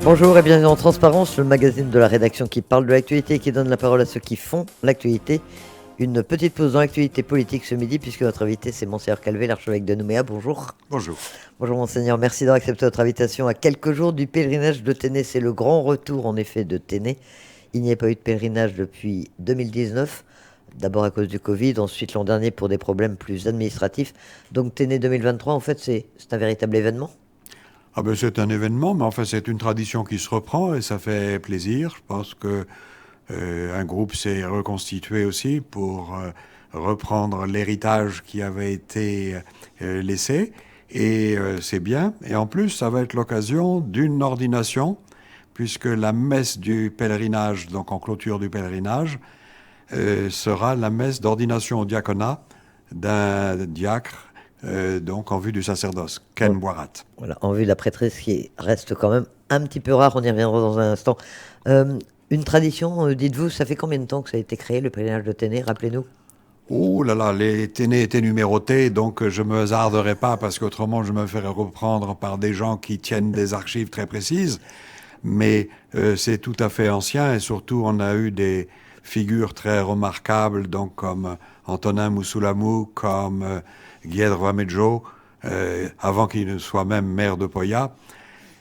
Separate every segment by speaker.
Speaker 1: Bonjour et bienvenue en Transparence, le magazine de la rédaction qui parle de l'actualité et qui donne la parole à ceux qui font l'actualité. Une petite pause dans l'actualité politique ce midi puisque notre invité c'est Monseigneur Calvet, l'archevêque de Nouméa. Bonjour.
Speaker 2: Bonjour.
Speaker 1: Bonjour Monseigneur, merci d'avoir accepté notre invitation à quelques jours du pèlerinage de Ténè. C'est le grand retour en effet de Ténè. Il n'y a pas eu de pèlerinage depuis 2019. D'abord à cause du Covid, ensuite l'an dernier pour des problèmes plus administratifs. Donc Ténè 2023, en fait, c'est un véritable événement.
Speaker 2: Ah ben, c'est un événement, mais enfin c'est une tradition qui se reprend et ça fait plaisir. Je pense que un groupe s'est reconstitué aussi pour reprendre l'héritage qui avait été laissé et c'est bien. Et en plus, ça va être l'occasion d'une ordination puisque la messe du pèlerinage, donc en clôture du pèlerinage, sera la messe d'ordination au diaconat d'un diacre, donc en vue du sacerdoce, Ken Boirat.
Speaker 1: Voilà, en vue de la prêtrise qui reste quand même un petit peu rare, on y reviendra dans un instant. Une tradition, dites-vous, ça fait combien de temps que ça a été créé, le pèlerinage de Ténè, rappelez-nous?
Speaker 2: Oh là là, les Ténè étaient numérotés, donc je me hasarderai pas parce qu'autrement je me ferais reprendre par des gens qui tiennent des archives très précises. Mais c'est tout à fait ancien et surtout on a eu des figures très remarquables, donc comme Antonin Mousoulamou, comme Guèdre Vamejo, avant qu'il ne soit même maire de Poya,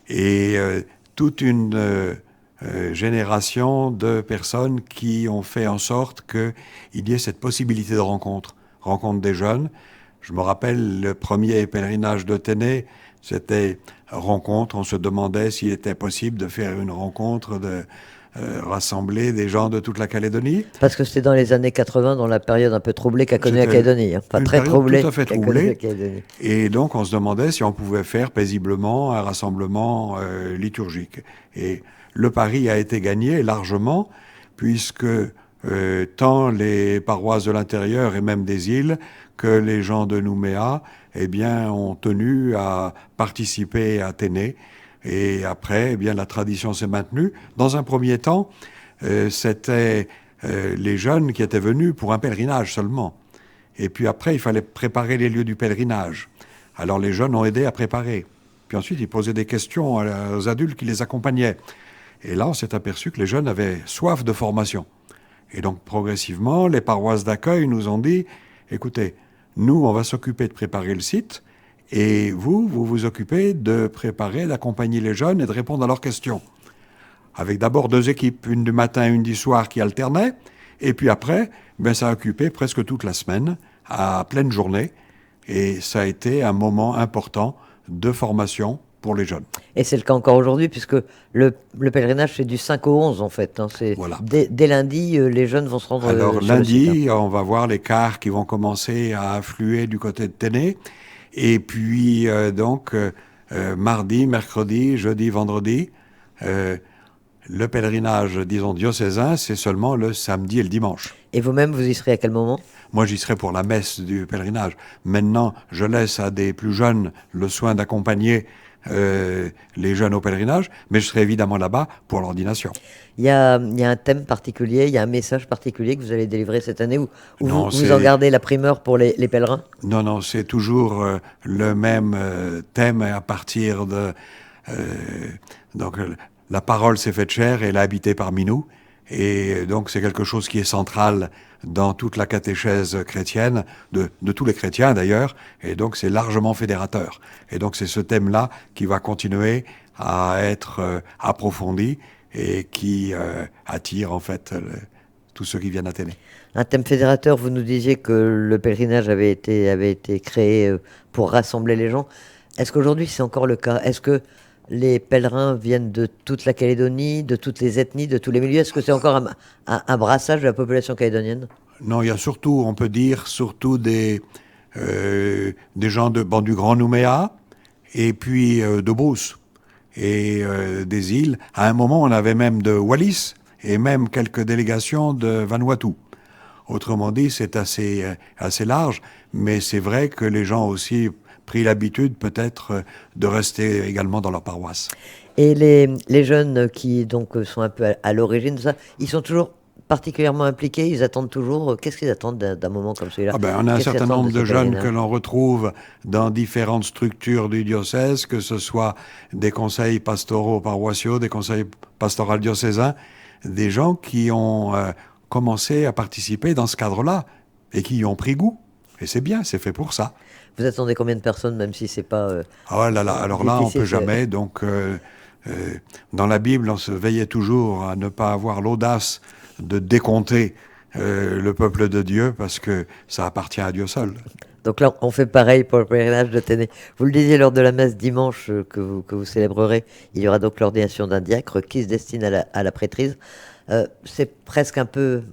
Speaker 2: et toute une génération de personnes qui ont fait en sorte qu'il y ait cette possibilité de rencontre des jeunes. Je me rappelle le premier pèlerinage de Ténè, c'était rencontre, on se demandait s'il était possible de faire une rencontre, de rassembler des gens de toute la Calédonie.
Speaker 1: Parce que c'était dans les années 80, dans la période un peu troublée qu'a connue la Calédonie. Enfin, très troublée.
Speaker 2: Tout à fait troublée. Et donc, on se demandait si on pouvait faire paisiblement un rassemblement liturgique. Et le pari a été gagné largement, puisque tant les paroisses de l'intérieur et même des îles que les gens de Nouméa, eh bien, ont tenu à participer à Ténè. Et après, eh bien, la tradition s'est maintenue. Dans un premier temps, c'était les jeunes qui étaient venus pour un pèlerinage seulement. Et puis après, il fallait préparer les lieux du pèlerinage. Alors les jeunes ont aidé à préparer. Puis ensuite, ils posaient des questions aux adultes qui les accompagnaient. Et là, on s'est aperçu que les jeunes avaient soif de formation. Et donc, progressivement, les paroisses d'accueil nous ont dit, écoutez, nous, on va s'occuper de préparer le site, et vous vous occupez de préparer, d'accompagner les jeunes et de répondre à leurs questions. Avec d'abord 2 équipes, une du matin et une du soir qui alternaient, et puis après, ben, ça a occupé presque toute la semaine, à pleine journée, et ça a été un moment important de formation pour les jeunes.
Speaker 1: Et c'est le cas encore aujourd'hui, puisque le pèlerinage, c'est du 5 au 11, en fait. Hein.
Speaker 2: Voilà.
Speaker 1: Dès lundi, les jeunes vont se rendre
Speaker 2: Alors,
Speaker 1: sur
Speaker 2: lundi,
Speaker 1: le site, hein.
Speaker 2: on va voir les cars qui vont commencer à affluer du côté de Ténè. Et puis, mardi, mercredi, jeudi, vendredi, le pèlerinage, disons, diocésain, c'est seulement le samedi et le dimanche.
Speaker 1: Et vous-même, vous y serez à quel moment?
Speaker 2: Moi, j'y serai pour la messe du pèlerinage. Maintenant, je laisse à des plus jeunes le soin d'accompagner les jeunes au pèlerinage, mais je serai évidemment là-bas pour l'ordination.
Speaker 1: Il y a un thème particulier, il y a un message particulier que vous allez délivrer cette année ou
Speaker 2: Non,
Speaker 1: vous en gardez la primeur pour les pèlerins?
Speaker 2: Non, c'est toujours le même thème à partir de... la parole s'est faite chair et elle a habité parmi nous. Et donc c'est quelque chose qui est central dans toute la catéchèse chrétienne, de tous les chrétiens d'ailleurs, et donc c'est largement fédérateur. Et donc c'est ce thème-là qui va continuer à être approfondi et qui attire en fait tous ceux qui viennent à Ténè.
Speaker 1: Un thème fédérateur, vous nous disiez que le pèlerinage avait été créé pour rassembler les gens. Est-ce qu'aujourd'hui c'est encore le cas? Est-ce que les pèlerins viennent de toute la Calédonie, de toutes les ethnies, de tous les milieux? Est-ce que c'est encore un brassage de la population calédonienne?
Speaker 2: Non, il y a surtout, on peut dire, surtout des gens du Grand Nouméa et puis de Brousse et des îles. À un moment, on avait même de Wallis et même quelques délégations de Vanuatu. Autrement dit, c'est assez large, mais c'est vrai que les gens aussi pris l'habitude peut-être de rester également dans leur paroisse.
Speaker 1: Et les jeunes qui donc sont un peu à l'origine de ça, ils sont toujours particulièrement impliqués, ils attendent toujours. Qu'est-ce qu'ils attendent d'un moment comme celui-là?
Speaker 2: On a un
Speaker 1: Qu'est-ce qu'ils
Speaker 2: certain
Speaker 1: attendent
Speaker 2: nombre de
Speaker 1: ce
Speaker 2: jeunes
Speaker 1: pèlerinage?
Speaker 2: que l'on retrouve dans différentes structures du diocèse, que ce soit des conseils pastoraux paroissiaux, des conseils pastoraux diocésains, des gens qui ont commencé à participer dans ce cadre-là et qui y ont pris goût. Et c'est bien, c'est fait pour ça.
Speaker 1: Vous attendez combien de personnes, même si c'est pas
Speaker 2: Oh là là, alors là, on
Speaker 1: difficile,
Speaker 2: peut jamais. Donc, dans la Bible, on se veillait toujours à ne pas avoir l'audace de décompter le peuple de Dieu, parce que ça appartient à Dieu seul.
Speaker 1: Donc là, on fait pareil pour le pèlerinage de Ténè. Vous le disiez lors de la messe dimanche que vous célébrerez, il y aura donc l'ordination d'un diacre qui se destine à la prêtrise. C'est presque un peu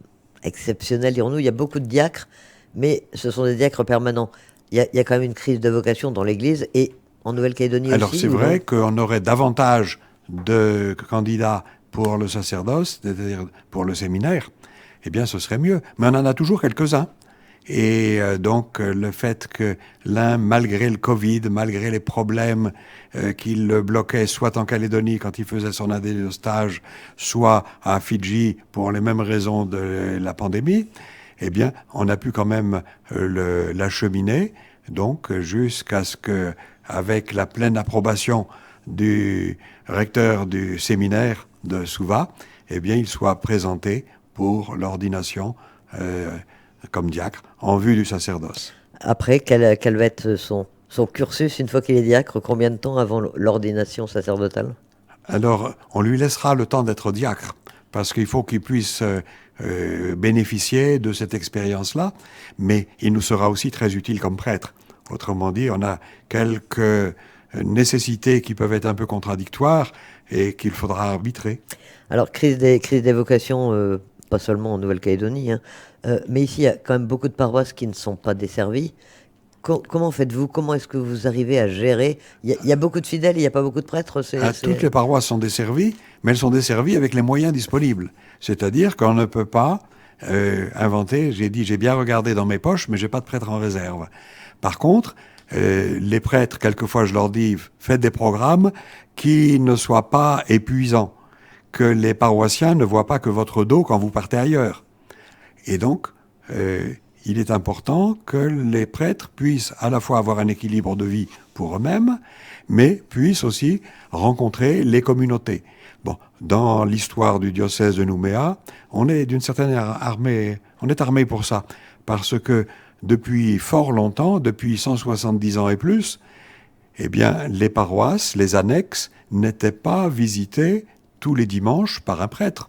Speaker 1: exceptionnel, dirons-nous. Il y a beaucoup de diacres, mais ce sont des diacres permanents. Il y a quand même une crise de vocation dans l'Église et en Nouvelle-Calédonie aussi.
Speaker 2: Alors c'est vrai qu'on aurait davantage de candidats pour le sacerdoce, c'est-à-dire pour le séminaire, eh bien ce serait mieux. Mais on en a toujours quelques-uns. Et donc le fait que l'un, malgré le Covid, malgré les problèmes qui le bloquaient, soit en Calédonie quand il faisait son année de stage, soit à Fidji pour les mêmes raisons de la pandémie, eh bien on a pu quand même l'acheminer, donc jusqu'à ce que, avec la pleine approbation du recteur du séminaire de Suva, eh bien il soit présenté pour l'ordination comme diacre, en vue du sacerdoce.
Speaker 1: Après, quel va être son cursus une fois qu'il est diacre? Combien de temps avant l'ordination sacerdotale?
Speaker 2: Alors, on lui laissera le temps d'être diacre, parce qu'il faut qu'il puisse bénéficier de cette expérience-là, mais il nous sera aussi très utile comme prêtre. Autrement dit, on a quelques nécessités qui peuvent être un peu contradictoires et qu'il faudra arbitrer.
Speaker 1: Alors, crise des vocations, pas seulement en Nouvelle-Calédonie, hein, mais ici, il y a quand même beaucoup de paroisses qui ne sont pas desservies. Comment faites-vous? Comment est-ce que vous arrivez à gérer? Il y a beaucoup de fidèles, il n'y a pas beaucoup de prêtres?
Speaker 2: Toutes les paroisses sont desservies, mais elles sont desservies avec les moyens disponibles. C'est-à-dire qu'on ne peut pas inventer. J'ai bien regardé dans mes poches, mais j'ai pas de prêtre en réserve. Par contre, les prêtres, quelquefois je leur dis, faites des programmes qui ne soient pas épuisants, que les paroissiens ne voient pas que votre dos quand vous partez ailleurs. Et donc, il est important que les prêtres puissent à la fois avoir un équilibre de vie pour eux-mêmes, mais puissent aussi rencontrer les communautés. Bon, dans l'histoire du diocèse de Nouméa, on est d'une certaine armée, on est armé pour ça, parce que depuis fort longtemps, depuis 170 ans et plus, eh bien, les paroisses, les annexes, n'étaient pas visitées tous les dimanches par un prêtre,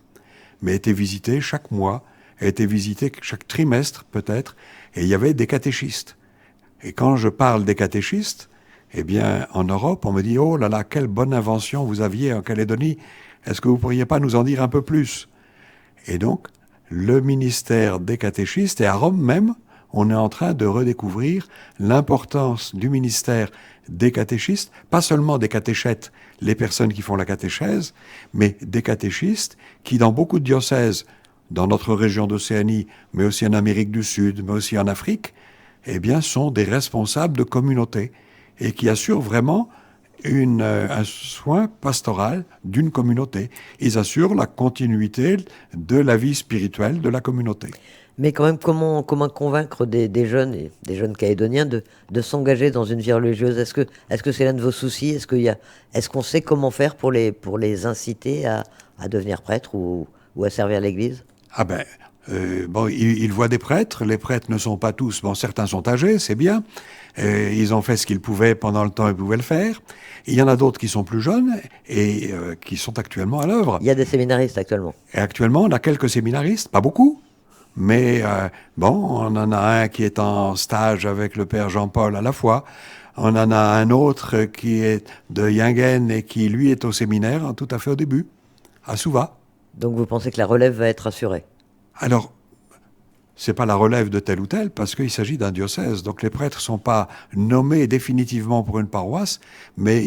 Speaker 2: mais étaient visitées chaque mois, étaient visitées chaque trimestre peut-être, et il y avait des catéchistes. Et quand je parle des catéchistes, eh bien, en Europe, on me dit « Oh là là, quelle bonne invention vous aviez en Calédonie, est-ce que vous pourriez pas nous en dire un peu plus ?» Et donc, le ministère des catéchistes, et à Rome même, on est en train de redécouvrir l'importance du ministère des catéchistes, pas seulement des catéchètes, les personnes qui font la catéchèse, mais des catéchistes qui, dans beaucoup de diocèses, dans notre région d'Océanie, mais aussi en Amérique du Sud, mais aussi en Afrique, eh bien, sont des responsables de communautés et qui assurent vraiment un soin pastoral d'une communauté. Ils assurent la continuité de la vie spirituelle de la communauté.
Speaker 1: Mais quand même, comment convaincre des jeunes, et des jeunes calédoniens de s'engager dans une vie religieuse? Est-ce que c'est l'un de vos soucis? Est-ce qu'on sait comment faire pour les inciter à devenir prêtres ou à servir l'Église?
Speaker 2: Ah ben, ils voient des prêtres. Les prêtres ne sont pas tous... Bon, certains sont âgés, c'est bien. Ils ont fait ce qu'ils pouvaient pendant le temps ils pouvaient le faire. Il y en a d'autres qui sont plus jeunes et qui sont actuellement à l'œuvre.
Speaker 1: Il y a des séminaristes actuellement.
Speaker 2: Et actuellement, on a quelques séminaristes, pas beaucoup. Mais on en a un qui est en stage avec le père Jean-Paul à la fois. On en a un autre qui est de Yingen et qui, lui, est au séminaire tout à fait au début, à Suva.
Speaker 1: Donc vous pensez que la relève va être assurée?
Speaker 2: Alors, c'est pas la relève de tel ou tel, parce qu'il s'agit d'un diocèse. Donc les prêtres sont pas nommés définitivement pour une paroisse, mais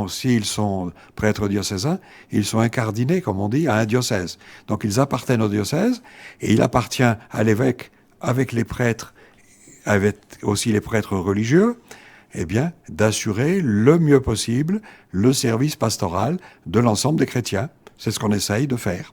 Speaker 2: s'ils sont prêtres diocésains, ils sont incardinés, comme on dit, à un diocèse. Donc ils appartiennent au diocèse, et il appartient à l'évêque, avec les prêtres, avec aussi les prêtres religieux, eh bien, d'assurer le mieux possible le service pastoral de l'ensemble des chrétiens. C'est ce qu'on essaye de faire.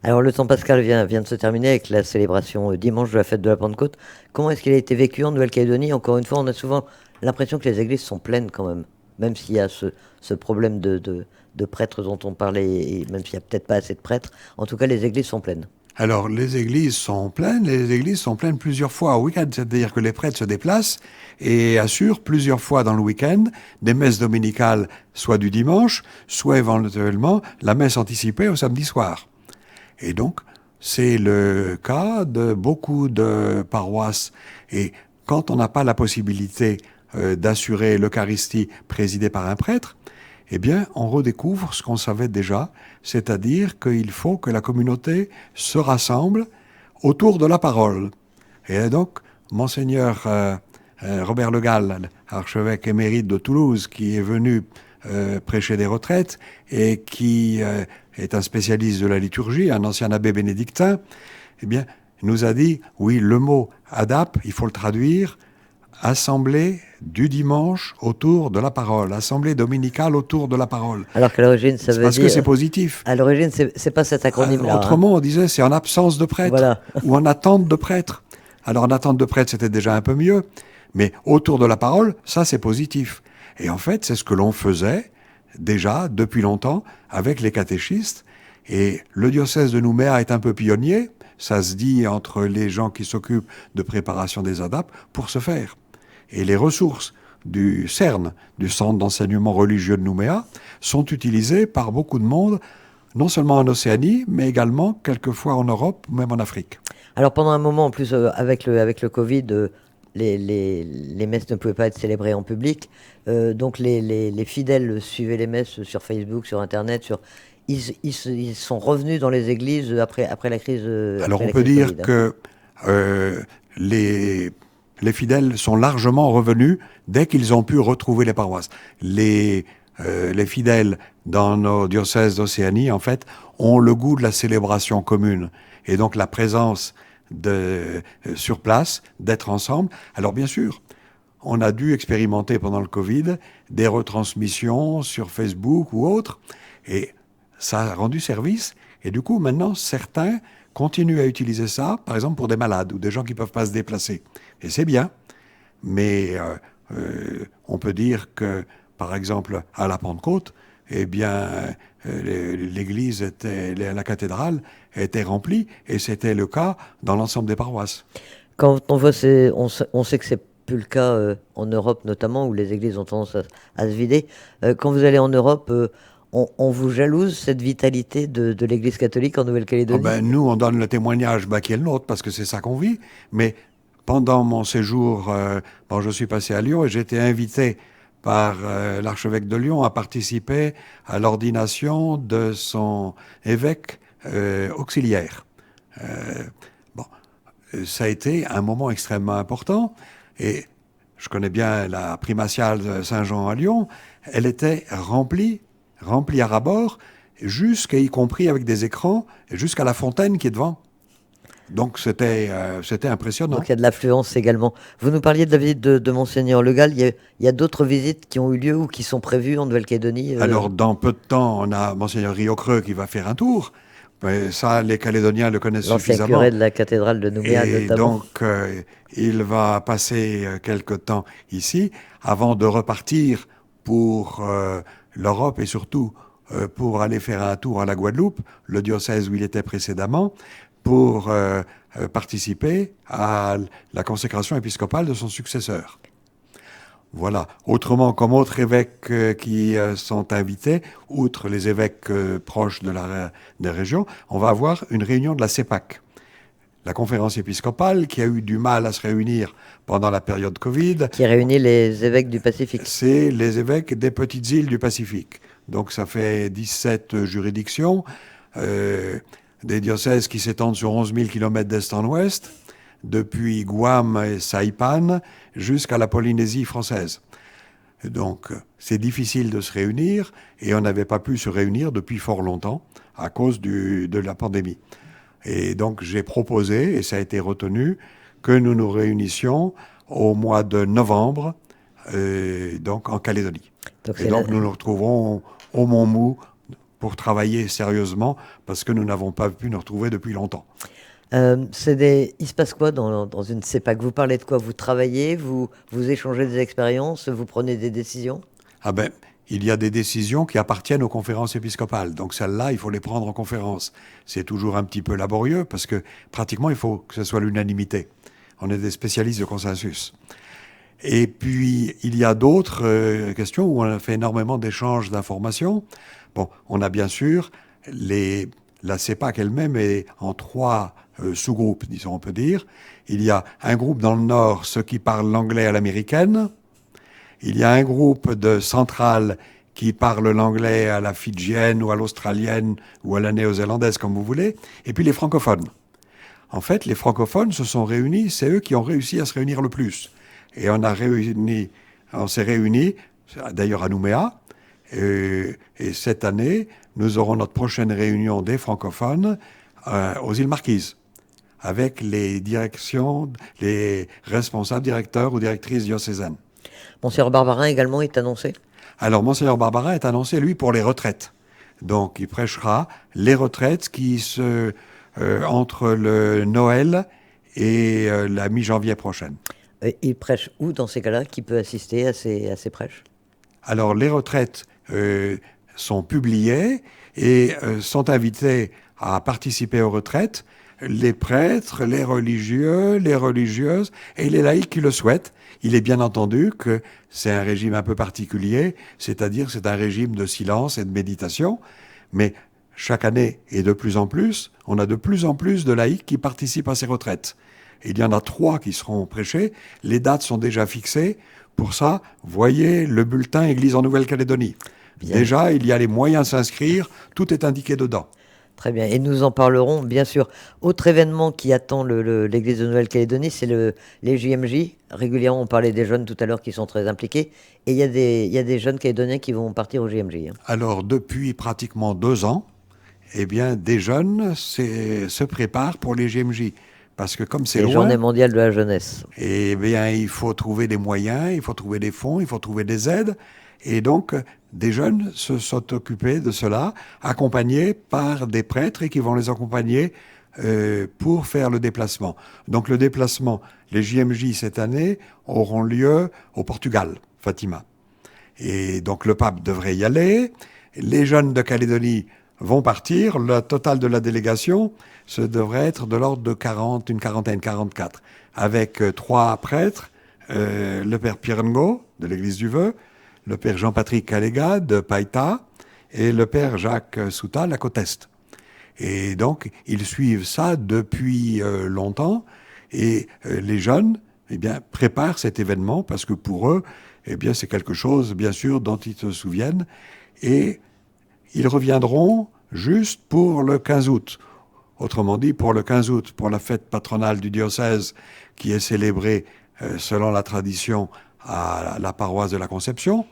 Speaker 1: Alors le temps pascal vient de se terminer avec la célébration dimanche de la fête de la Pentecôte. Comment est-ce qu'il a été vécu en Nouvelle-Calédonie? Encore une fois, on a souvent l'impression que les églises sont pleines quand même s'il y a ce problème de prêtres dont on parlait, et même s'il n'y a peut-être pas assez de prêtres. En tout cas, les églises sont pleines.
Speaker 2: Alors, les églises sont pleines plusieurs fois au week-end, c'est-à-dire que les prêtres se déplacent et assurent plusieurs fois dans le week-end des messes dominicales, soit du dimanche, soit éventuellement la messe anticipée au samedi soir. Et donc, c'est le cas de beaucoup de paroisses. Et quand on n'a pas la possibilité d'assurer l'Eucharistie présidée par un prêtre, eh bien, on redécouvre ce qu'on savait déjà, c'est-à-dire qu'il faut que la communauté se rassemble autour de la parole. Et donc, Monseigneur Robert Le Gall, archevêque émérite de Toulouse, qui est venu prêcher des retraites et qui est un spécialiste de la liturgie, un ancien abbé bénédictin, eh bien, nous a dit, oui, le mot adap, il faut le traduire, assemblée du dimanche autour de la parole, assemblée dominicale autour de la parole.
Speaker 1: Alors qu'à l'origine, ça veut dire...
Speaker 2: Parce que c'est positif.
Speaker 1: À l'origine, c'est pas cet acronyme-là.
Speaker 2: Autrement, on disait c'est en absence de prêtre,
Speaker 1: voilà.
Speaker 2: ou en attente de prêtre. Alors en attente de prêtre, c'était déjà un peu mieux, mais autour de la parole, ça c'est positif. Et en fait, c'est ce que l'on faisait déjà depuis longtemps avec les catéchistes. Et le diocèse de Nouméa est un peu pionnier, ça se dit entre les gens qui s'occupent de préparation des ADAP, pour ce faire. Et les ressources du CERN, du Centre d'enseignement religieux de Nouméa, sont utilisées par beaucoup de monde, non seulement en Océanie, mais également quelquefois en Europe, même en Afrique.
Speaker 1: Alors pendant un moment, en plus, avec le Covid, les messes ne pouvaient pas être célébrées en public. Donc les fidèles suivaient les messes sur Facebook, sur Internet, ils sont revenus dans les églises après la crise.
Speaker 2: Alors
Speaker 1: après
Speaker 2: on
Speaker 1: la
Speaker 2: peut
Speaker 1: crise
Speaker 2: dire
Speaker 1: Covid,
Speaker 2: que les fidèles sont largement revenus dès qu'ils ont pu retrouver les paroisses. Les fidèles dans nos diocèses d'Océanie, en fait, ont le goût de la célébration commune. Et donc la présence sur place, d'être ensemble. Alors bien sûr, on a dû expérimenter pendant le Covid des retransmissions sur Facebook ou autres. Et ça a rendu service. Et du coup, maintenant, certains continuent à utiliser ça, par exemple pour des malades ou des gens qui ne peuvent pas se déplacer. Et c'est bien. Mais on peut dire que, par exemple, à la Pentecôte, eh bien, l'église la cathédrale était remplie, et c'était le cas dans l'ensemble des paroisses.
Speaker 1: Quand on voit, on sait que c'est plus le cas en Europe notamment, où les églises ont tendance à se vider. Quand vous allez en Europe, on vous jalouse cette vitalité de l'église catholique en Nouvelle-Calédonie?
Speaker 2: Nous, on donne le témoignage qui est le nôtre, parce que c'est ça qu'on vit. Mais pendant mon séjour, je suis passé à Lyon et j'ai été invité par l'archevêque de Lyon à participer à l'ordination de son évêque auxiliaire. Ça a été un moment extrêmement important. Et je connais bien la primatiale Saint-Jean à Lyon. Elle était remplie à ras-bord, y compris avec des écrans, jusqu'à la fontaine qui est devant. Donc c'était impressionnant.
Speaker 1: Donc il y a de l'affluence également. Vous nous parliez de la visite de Monseigneur Le Gall. Il y a d'autres visites qui ont eu lieu ou qui sont prévues en Nouvelle-Calédonie?
Speaker 2: Alors dans peu de temps, on a Monseigneur Riocreux qui va faire un tour. Mais ça, les Calédoniens le connaissent suffisamment.
Speaker 1: L'ancien curé de la cathédrale de Nouméa, notamment.
Speaker 2: Donc il va passer quelque temps ici avant de repartir pour l'Europe et surtout pour aller faire un tour à la Guadeloupe, le diocèse où il était précédemment, pour participer à la consécration épiscopale de son successeur. Voilà. Autrement, comme autres évêques qui sont invités, outre les évêques proches des régions, on va avoir une réunion de la CEPAC, la conférence épiscopale, qui a eu du mal à se réunir pendant la période Covid.
Speaker 1: Qui réunit les évêques du Pacifique.
Speaker 2: C'est les évêques des petites îles du Pacifique. Donc ça fait 17 juridictions, des diocèses qui s'étendent sur 11 000 km d'est en ouest, depuis Guam et Saipan jusqu'à la Polynésie française. Donc c'est difficile de se réunir, et on n'avait pas pu se réunir depuis fort longtemps à cause de la pandémie. Et donc j'ai proposé, et ça a été retenu, que nous nous réunissions au mois de novembre, donc en Calédonie. Donc nous nous retrouverons au Montmou pour travailler sérieusement, parce que nous n'avons pas pu nous retrouver depuis longtemps.
Speaker 1: Il se passe quoi dans une CEPAC? Vous parlez de quoi? Vous travaillez, vous échangez des expériences, vous prenez des décisions?
Speaker 2: Ah ben, il y a des décisions qui appartiennent aux conférences épiscopales. Donc celles-là, il faut les prendre en conférence. C'est toujours un petit peu laborieux parce que pratiquement, il faut que ce soit l'unanimité. On est des spécialistes de consensus. Et puis, il y a d'autres questions où on a fait énormément d'échanges d'informations. Bon, on a bien sûr la CEPAC elle-même est en 3 sous-groupes, disons, on peut dire. Il y a un groupe dans le Nord, ceux qui parlent l'anglais à l'américaine. Il y a un groupe de centrale qui parle l'anglais à la fidjienne ou à l'australienne ou à la néo-zélandaise, comme vous voulez. Et puis les francophones. En fait, les francophones se sont réunis, c'est eux qui ont réussi à se réunir le plus. Et on s'est réunis, d'ailleurs à Nouméa, et cette année, nous aurons notre prochaine réunion des francophones aux îles Marquises, avec les responsables, directeurs ou directrices diocésaines.
Speaker 1: Monseigneur Barbarin également est annoncé?
Speaker 2: Alors, Monseigneur Barbarin est annoncé, lui, pour les retraites. Donc, il prêchera les retraites entre le Noël et la mi-janvier prochaine.
Speaker 1: Il prêche où dans ces cas-là? Qui peut assister à ces prêches?
Speaker 2: Alors, les retraites sont publiées et sont invités à participer aux retraites les prêtres, les religieux, les religieuses et les laïcs qui le souhaitent. Il est bien entendu que c'est un régime un peu particulier, c'est-à-dire c'est un régime de silence et de méditation, mais chaque année et de plus en plus, on a de plus en plus de laïcs qui participent à ces retraites. Il y en a 3 qui seront prêchés, les dates sont déjà fixées. Pour ça, voyez le bulletin Église en Nouvelle-Calédonie. Bien. Déjà, il y a les moyens de s'inscrire, tout est indiqué dedans.
Speaker 1: Très bien, et nous en parlerons bien sûr. Autre événement qui attend l'Église de Nouvelle-Calédonie, c'est les JMJ. Régulièrement, on parlait des jeunes tout à l'heure qui sont très impliqués. Et il y a des jeunes calédoniens qui vont partir au JMJ.
Speaker 2: Alors, depuis pratiquement 2 ans, eh bien, des jeunes se préparent pour les JMJ. Parce que comme c'est loin...
Speaker 1: Journée mondiale de la jeunesse.
Speaker 2: Eh bien, il faut trouver des moyens, il faut trouver des fonds, il faut trouver des aides. Et donc, des jeunes se sont occupés de cela, accompagnés par des prêtres et qui vont les accompagner pour faire le déplacement. Donc le déplacement, les JMJ cette année auront lieu au Portugal, Fatima. Et donc le pape devrait y aller. Les jeunes de Calédonie vont partir. Le total de la délégation, ce devrait être de l'ordre de 44, avec 3 prêtres, le père Pierre Ngo de l'église du Vœu, le père Jean-Patrick Caléga de Païta et le père Jacques Souta, la côte Est. Et donc, ils suivent ça depuis longtemps et les jeunes, eh bien, préparent cet événement parce que pour eux, eh bien, c'est quelque chose, bien sûr, dont ils se souviennent et ils reviendront juste pour le 15 août. Autrement dit, pour le 15 août, pour la fête patronale du diocèse qui est célébrée selon la tradition à la paroisse de la Conception,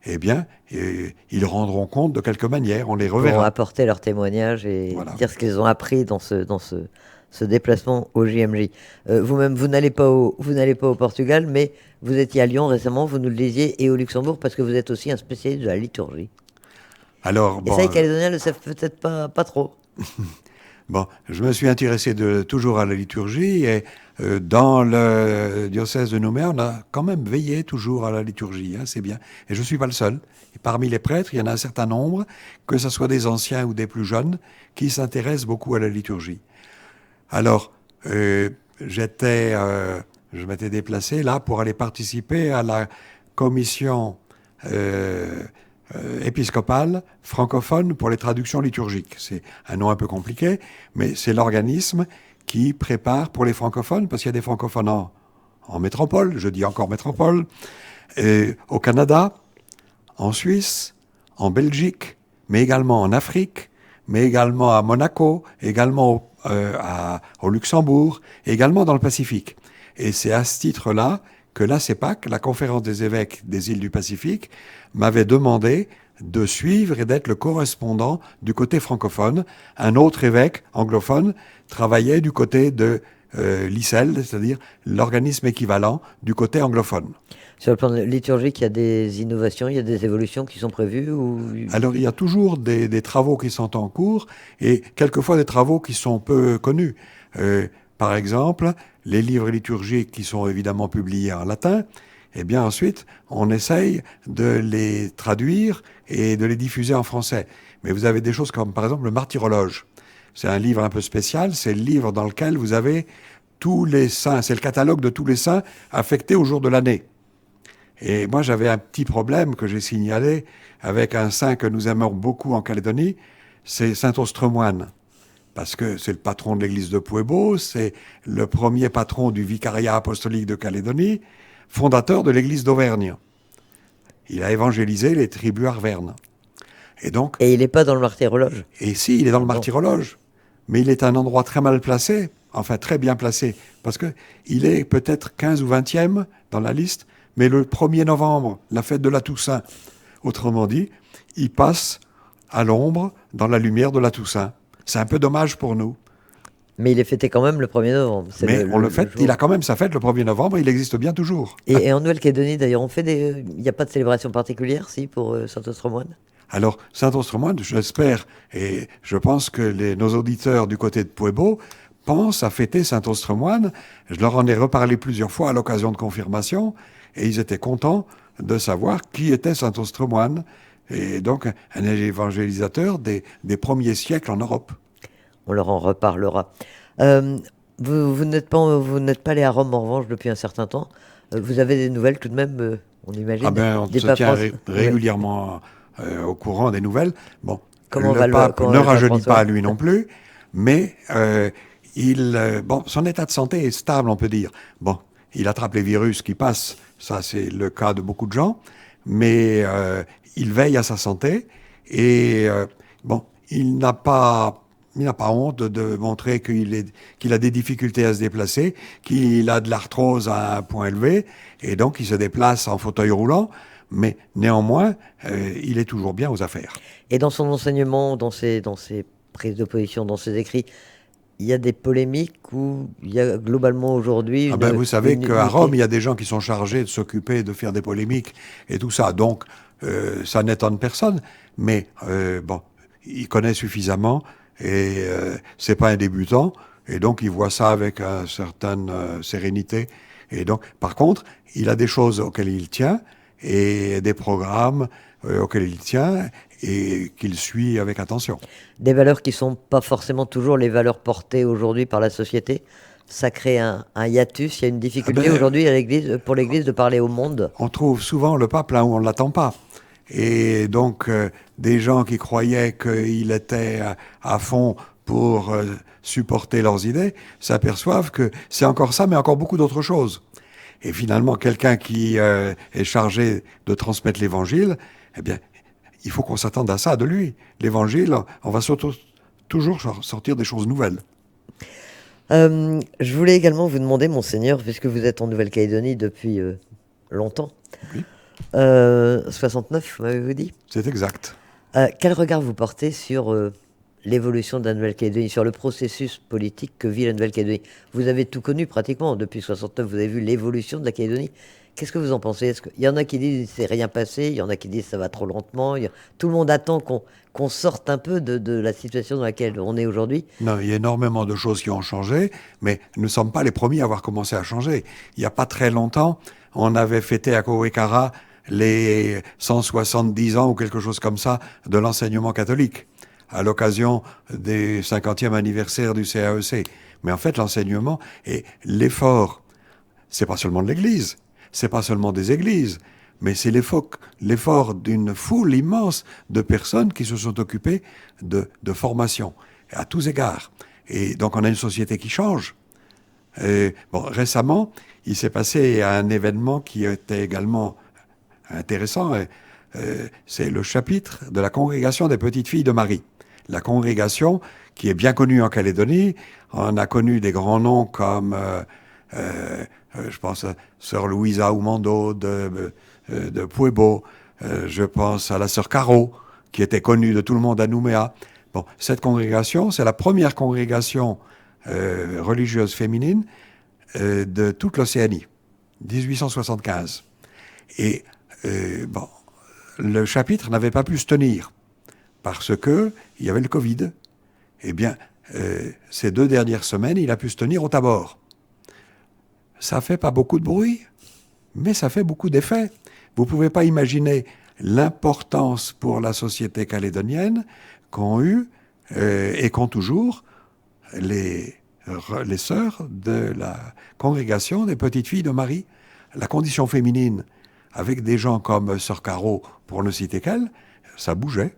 Speaker 2: eh bien, ils rendront compte de quelque manière, on les reverra.
Speaker 1: Ils vont apporter leur témoignage et voilà. Dire ce qu'ils ont appris dans ce déplacement au JMJ. Vous-même, vous n'allez pas au Portugal, mais vous étiez à Lyon récemment, vous nous le disiez, et au Luxembourg, parce que vous êtes aussi un spécialiste de la liturgie.
Speaker 2: Alors,
Speaker 1: et ça, les Calédoniens ne le savent peut-être pas trop.
Speaker 2: Bon, je me suis intéressé toujours à la liturgie et dans le diocèse de Nouméa, on a quand même veillé toujours à la liturgie, hein, c'est bien. Et je ne suis pas le seul. Et parmi les prêtres, il y en a un certain nombre, que ce soit des anciens ou des plus jeunes, qui s'intéressent beaucoup à la liturgie. Alors, je m'étais déplacé là pour aller participer à la commission épiscopale francophone pour les traductions liturgiques. C'est un nom un peu compliqué, mais c'est l'organisme qui prépare pour les francophones, parce qu'il y a des francophones en métropole, je dis encore métropole, au Canada, en Suisse, en Belgique, mais également en Afrique, mais également à Monaco, également au Luxembourg, et également dans le Pacifique. Et c'est à ce titre-là que la CEPAC, la Conférence des évêques des îles du Pacifique, m'avait demandé de suivre et d'être le correspondant du côté francophone. Un autre évêque anglophone travaillait du côté de l'ICEL, c'est-à-dire l'organisme équivalent du côté anglophone.
Speaker 1: Sur le plan liturgique, il y a des innovations, il y a des évolutions qui sont prévues ou...
Speaker 2: Alors, il y a toujours des travaux qui sont en cours et quelquefois des travaux qui sont peu connus. Par exemple, les livres liturgiques qui sont évidemment publiés en latin, et bien ensuite, on essaye de les traduire et de les diffuser en français. Mais vous avez des choses comme, par exemple, le martyrologe. C'est un livre un peu spécial, c'est le livre dans lequel vous avez tous les saints, c'est le catalogue de tous les saints affectés au jour de l'année. Et moi, j'avais un petit problème que j'ai signalé avec un saint que nous aimons beaucoup en Calédonie, c'est saint Austremoine. Parce que c'est le patron de l'église de Puebo, c'est le premier patron du vicariat apostolique de Calédonie, fondateur de l'église d'Auvergne. Il a évangélisé les tribus arvernes. Et donc...
Speaker 1: Et il n'est pas dans le martyrologe.
Speaker 2: Et si, il est dans le martyrologe. Mais il est à un endroit très mal placé, enfin très bien placé, parce que il est peut-être 15 ou 20e dans la liste, mais le 1er novembre, la fête de la Toussaint, autrement dit, il passe à l'ombre dans la lumière de la Toussaint. C'est un peu dommage pour nous.
Speaker 1: Mais il est fêté quand même le 1er novembre.
Speaker 2: Mais on le fête, il a quand même sa fête le 1er novembre, il existe bien toujours.
Speaker 1: Et en Nouvelle-Calédonie, d'ailleurs, on fait il n'y a pas de célébration particulière, si, pour Saint-Austremoine?
Speaker 2: Alors, Saint-Austremoine, j'espère, et je pense que nos auditeurs du côté de Puebo pensent à fêter Saint-Austremoine. Je leur en ai reparlé plusieurs fois à l'occasion de confirmation, et ils étaient contents de savoir qui était Saint-Austremoine, et donc un évangélisateur des premiers siècles en Europe.
Speaker 1: On leur en reparlera. Vous n'êtes pas allé à Rome, en revanche, depuis un certain temps. Vous avez des nouvelles tout de même, on imagine?
Speaker 2: On se tient régulièrement au courant des nouvelles. Bon,
Speaker 1: comment
Speaker 2: le pape ne rajeunit pas lui non plus, mais son état de santé est stable, on peut dire. Bon, il attrape les virus qui passent, ça c'est le cas de beaucoup de gens, mais il veille à sa santé et il n'a pas honte de montrer qu'il a des difficultés à se déplacer, qu'il a de l'arthrose à un point élevé, et donc il se déplace en fauteuil roulant, mais néanmoins, il est toujours bien aux affaires.
Speaker 1: Et dans son enseignement, dans ses prises de position, dans ses écrits, il y a des polémiques où il y a globalement aujourd'hui...
Speaker 2: vous savez qu'à Rome, il y a des gens qui sont chargés de s'occuper de faire des polémiques et tout ça, donc ça n'étonne personne, mais il connaît suffisamment et c'est pas un débutant, et donc il voit ça avec une certaine sérénité. Et donc, par contre, il a des choses auxquelles il tient et des programmes auxquels il tient et qu'il suit avec attention.
Speaker 1: Des valeurs qui sont pas forcément toujours les valeurs portées aujourd'hui par la société. Ça crée un hiatus, il y a une difficulté aujourd'hui pour l'Église de parler au monde.
Speaker 2: On trouve souvent le pape là où on ne l'attend pas. Et donc, des gens qui croyaient qu'il était à fond pour supporter leurs idées s'aperçoivent que c'est encore ça, mais encore beaucoup d'autres choses. Et finalement, quelqu'un qui est chargé de transmettre l'Évangile, eh bien, il faut qu'on s'attende à ça de lui. L'Évangile, on va toujours sortir des choses nouvelles.
Speaker 1: Je voulais également vous demander, Monseigneur, puisque vous êtes en Nouvelle-Calédonie depuis longtemps,
Speaker 2: oui.
Speaker 1: 69, m'avez-vous dit?
Speaker 2: C'est exact.
Speaker 1: Quel regard vous portez sur l'évolution de la Nouvelle-Calédonie, sur le processus politique que vit la Nouvelle-Calédonie? Vous avez tout connu pratiquement, depuis 69, vous avez vu l'évolution de la Calédonie. Qu'est-ce que vous en pensez? Il y en a qui disent qu'il ne s'est rien passé, il y en a qui disent que ça va trop lentement. Tout le monde attend qu'on sorte un peu de la situation dans laquelle on est aujourd'hui.
Speaker 2: Non, il y a énormément de choses qui ont changé, mais nous ne sommes pas les premiers à avoir commencé à changer. Il n'y a pas très longtemps, on avait fêté à Kowekara les 170 ans ou quelque chose comme ça de l'enseignement catholique, à l'occasion des 50e anniversaire du CAEC. Mais en fait, l'enseignement et l'effort, c'est pas seulement de l'Église, c'est pas seulement des églises, mais c'est l'effort d'une foule immense de personnes qui se sont occupées de formation, à tous égards. Et donc on a une société qui change. Et, récemment, il s'est passé un événement qui était également intéressant, c'est le chapitre de la congrégation des petites filles de Marie. La congrégation qui est bien connue en Calédonie, on a connu des grands noms comme... je pense à sœur Louisa Oumando de Puebo, je pense à la sœur Caro, qui était connue de tout le monde à Nouméa. Cette congrégation, c'est la première congrégation religieuse féminine de toute l'Océanie, 1875. Et bon, le chapitre n'avait pas pu se tenir parce que il y avait le Covid. Eh bien, ces 2 dernières semaines, il a pu se tenir au Tabor. Ça fait pas beaucoup de bruit, mais ça fait beaucoup d'effets. Vous ne pouvez pas imaginer l'importance pour la société calédonienne qu'ont eu et qu'ont toujours les sœurs de la congrégation des petites filles de Marie. La condition féminine, avec des gens comme Sœur Caro, pour ne citer qu'elle, ça bougeait.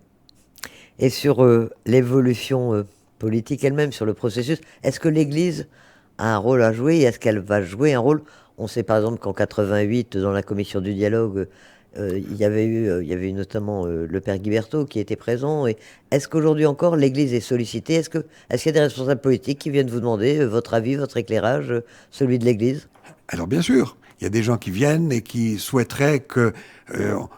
Speaker 1: Et sur l'évolution politique elle-même, sur le processus, est-ce que l'Église a un rôle à jouer et est-ce qu'elle va jouer un rôle? On sait par exemple qu'en 88, dans la commission du dialogue, il y avait eu notamment le père Guiberto qui était présent. Et est-ce qu'aujourd'hui encore l'Église est sollicitée? Est-ce qu'il y a des responsables politiques qui viennent vous demander votre avis, votre éclairage, celui de l'Église?
Speaker 2: Alors bien sûr, il y a des gens qui viennent et qui souhaiteraient que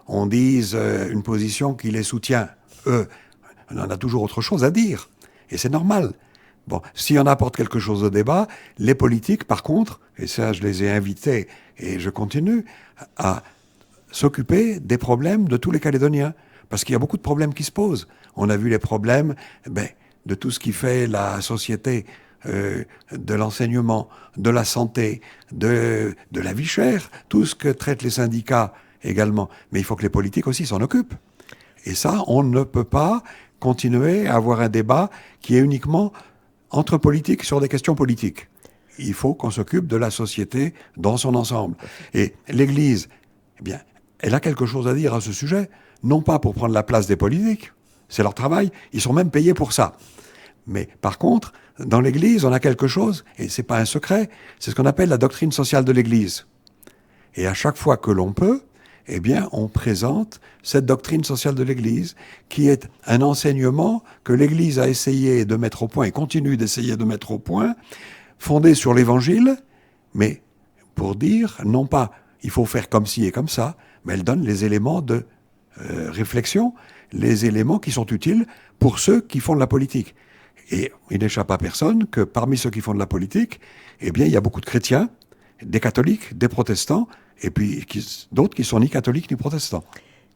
Speaker 2: on dise une position qui les soutient. Eux, on en a toujours autre chose à dire. Et c'est normal. Bon, si on apporte quelque chose au débat, les politiques, par contre, et ça je les ai invités et je continue, à s'occuper des problèmes de tous les Calédoniens. Parce qu'il y a beaucoup de problèmes qui se posent. On a vu les problèmes de tout ce qui fait la société, de l'enseignement, de la santé, de la vie chère, tout ce que traitent les syndicats également. Mais il faut que les politiques aussi s'en occupent. Et ça, on ne peut pas continuer à avoir un débat qui est uniquement entre politiques sur des questions politiques. Il faut qu'on s'occupe de la société dans son ensemble. Et l'Église, eh bien, elle a quelque chose à dire à ce sujet, non pas pour prendre la place des politiques, c'est leur travail, ils sont même payés pour ça. Mais par contre, dans l'Église, on a quelque chose, et c'est pas un secret, c'est ce qu'on appelle la doctrine sociale de l'Église. Et à chaque fois que l'on peut, eh bien, on présente cette doctrine sociale de l'Église, qui est un enseignement que l'Église a essayé de mettre au point et continue d'essayer de mettre au point, fondé sur l'Évangile, mais pour dire, non pas il faut faire comme ci et comme ça, mais elle donne les éléments de réflexion, les éléments qui sont utiles pour ceux qui font de la politique. Et il n'échappe à personne que parmi ceux qui font de la politique, eh bien, il y a beaucoup de chrétiens, des catholiques, des protestants, et puis d'autres qui sont ni catholiques ni protestants.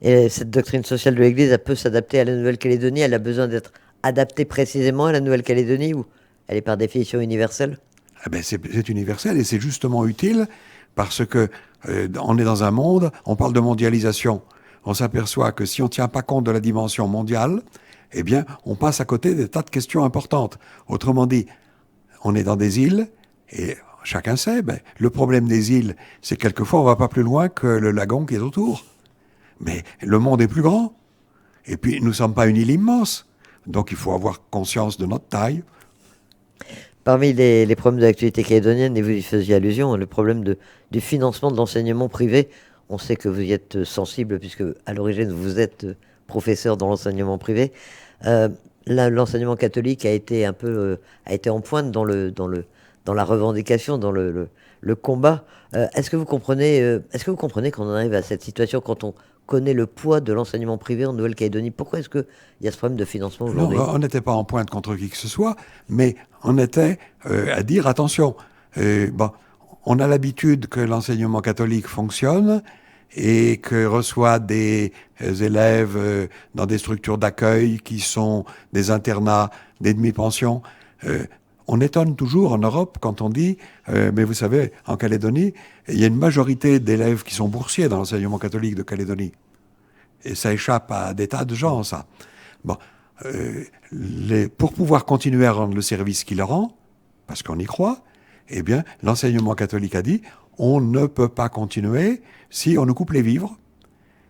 Speaker 1: Et cette doctrine sociale de l'Église, elle peut s'adapter à la Nouvelle-Calédonie? Elle a besoin d'être adaptée précisément à la Nouvelle-Calédonie ou elle est par définition universelle?
Speaker 2: Eh ben c'est universel et c'est justement utile parce que on est dans un monde, on parle de mondialisation. On s'aperçoit que si on ne tient pas compte de la dimension mondiale, eh bien, on passe à côté des tas de questions importantes. Autrement dit, on est dans des îles et chacun sait, le problème des îles, c'est quelquefois on ne va pas plus loin que le lagon qui est autour. Mais le monde est plus grand. Et puis, nous ne sommes pas une île immense. Donc, il faut avoir conscience de notre taille.
Speaker 1: Parmi les problèmes de l'actualité calédonienne, et vous y faisiez allusion, le problème du financement de l'enseignement privé. On sait que vous y êtes sensible, puisque à l'origine, vous êtes professeur dans l'enseignement privé. L'enseignement catholique a été en pointe dans la revendication, dans le combat. Est-ce que vous comprenez qu'on en arrive à cette situation quand on connaît le poids de l'enseignement privé en Nouvelle-Calédonie? Pourquoi est-ce qu'il y a ce problème de financement aujourd'hui?
Speaker 2: Non, on n'était pas en pointe contre qui que ce soit, mais on était à dire attention. On a l'habitude que l'enseignement catholique fonctionne et que reçoit des élèves dans des structures d'accueil qui sont des internats, des demi-pensions. On étonne toujours en Europe quand on dit, mais vous savez, en Calédonie, il y a une majorité d'élèves qui sont boursiers dans l'enseignement catholique de Calédonie. Et ça échappe à des tas de gens, ça. Bon, pour pouvoir continuer à rendre le service qu'il rend, parce qu'on y croit, eh bien, l'enseignement catholique a dit, on ne peut pas continuer si on nous coupe les vivres.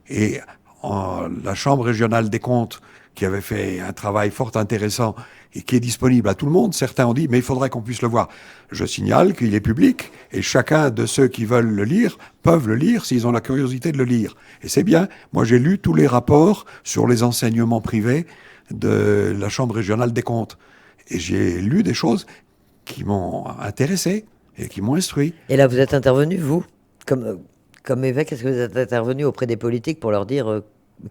Speaker 2: Et la Chambre régionale des comptes, qui avait fait un travail fort intéressant et qui est disponible à tout le monde, certains ont dit, mais il faudrait qu'on puisse le voir. Je signale qu'il est public et chacun de ceux qui veulent le lire peuvent le lire s'ils ont la curiosité de le lire. Et c'est bien. Moi, j'ai lu tous les rapports sur les enseignements privés de la Chambre régionale des comptes. Et j'ai lu des choses qui m'ont intéressé et qui m'ont instruit.
Speaker 1: Et là, vous êtes intervenu, vous, comme évêque, est-ce que vous êtes intervenu auprès des politiques pour leur dire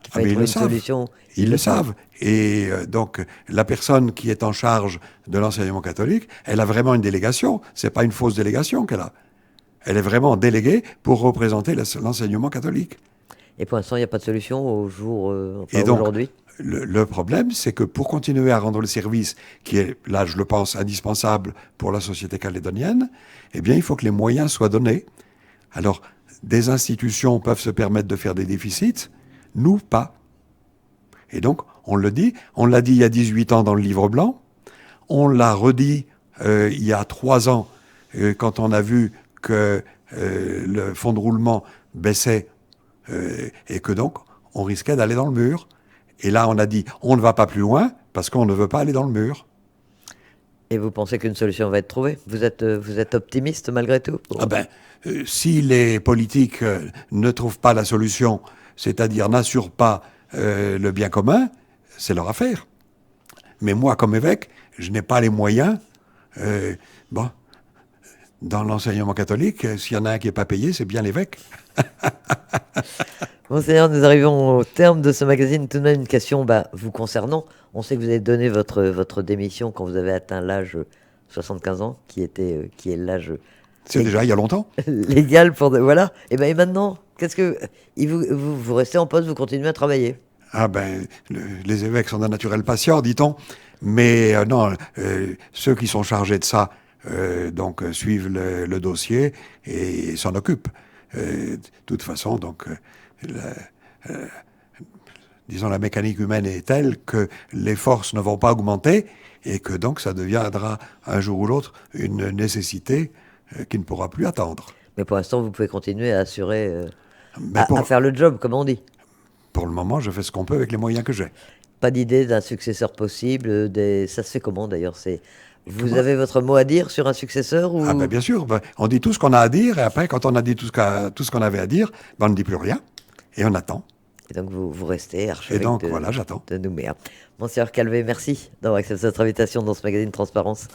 Speaker 1: qu'il fallait trouver une solution?
Speaker 2: Ils le savent. Et donc, la personne qui est en charge de l'enseignement catholique, elle a vraiment une délégation. C'est pas une fausse délégation qu'elle a. Elle est vraiment déléguée pour représenter l'enseignement catholique.
Speaker 1: Et pour l'instant, il n'y a pas de solution au jour,
Speaker 2: Et donc,
Speaker 1: aujourd'hui.
Speaker 2: le problème, c'est que pour continuer à rendre le service, qui est, là, je le pense, indispensable pour la société calédonienne, eh bien, il faut que les moyens soient donnés. Alors, des institutions peuvent se permettre de faire des déficits, nous, pas. Et donc, on l'a dit il y a 18 ans dans le livre blanc, on l'a redit il y a 3 ans, quand on a vu que le fonds de roulement baissait et que donc, on risquait d'aller dans le mur. Et là, on a dit, on ne va pas plus loin parce qu'on ne veut pas aller dans le mur.
Speaker 1: Et vous pensez qu'une solution va être trouvée? Vous êtes optimiste malgré tout?
Speaker 2: Ah ben, si les politiques ne trouvent pas la solution, c'est-à-dire n'assurent pas le bien commun, c'est leur affaire. Mais moi, comme évêque, je n'ai pas les moyens. Bon, dans l'enseignement catholique, s'il y en a un qui n'est pas payé, c'est bien l'évêque.
Speaker 1: Monseigneur, nous arrivons au terme de ce magazine. Tout de même, une question vous concernant. On sait que vous avez donné votre démission quand vous avez atteint l'âge 75 ans, qui est l'âge
Speaker 2: C'est déjà il y a longtemps.
Speaker 1: légal pour... Voilà. Et maintenant, qu'est-ce que... Vous restez en poste, vous continuez à travailler?
Speaker 2: Ah ben, les évêques sont d'un naturel patient, dit-on. Mais non, ceux qui sont chargés de ça, donc suivent le dossier et s'en occupent. De toute façon, donc, disons, la mécanique humaine est telle que les forces ne vont pas augmenter et que donc ça deviendra un jour ou l'autre une nécessité qui ne pourra plus attendre.
Speaker 1: Mais pour l'instant, vous pouvez continuer à assurer,
Speaker 2: Mais
Speaker 1: à faire le job, comme on dit.
Speaker 2: pour le moment, je fais ce qu'on peut avec les moyens que j'ai.
Speaker 1: Pas d'idée d'un successeur possible. Ça se fait comment d'ailleurs? Vous avez votre mot à dire sur un successeur ou...
Speaker 2: Ah ben bien sûr, on dit tout ce qu'on a à dire, et après, quand on a dit tout ce qu'on avait à dire, on ne dit plus rien, et on attend.
Speaker 1: Et donc vous restez archevêque
Speaker 2: Et donc, voilà, j'attends.
Speaker 1: de Nouméa. Monseigneur Calvé, merci d'avoir accepté notre invitation dans ce magazine Transparence.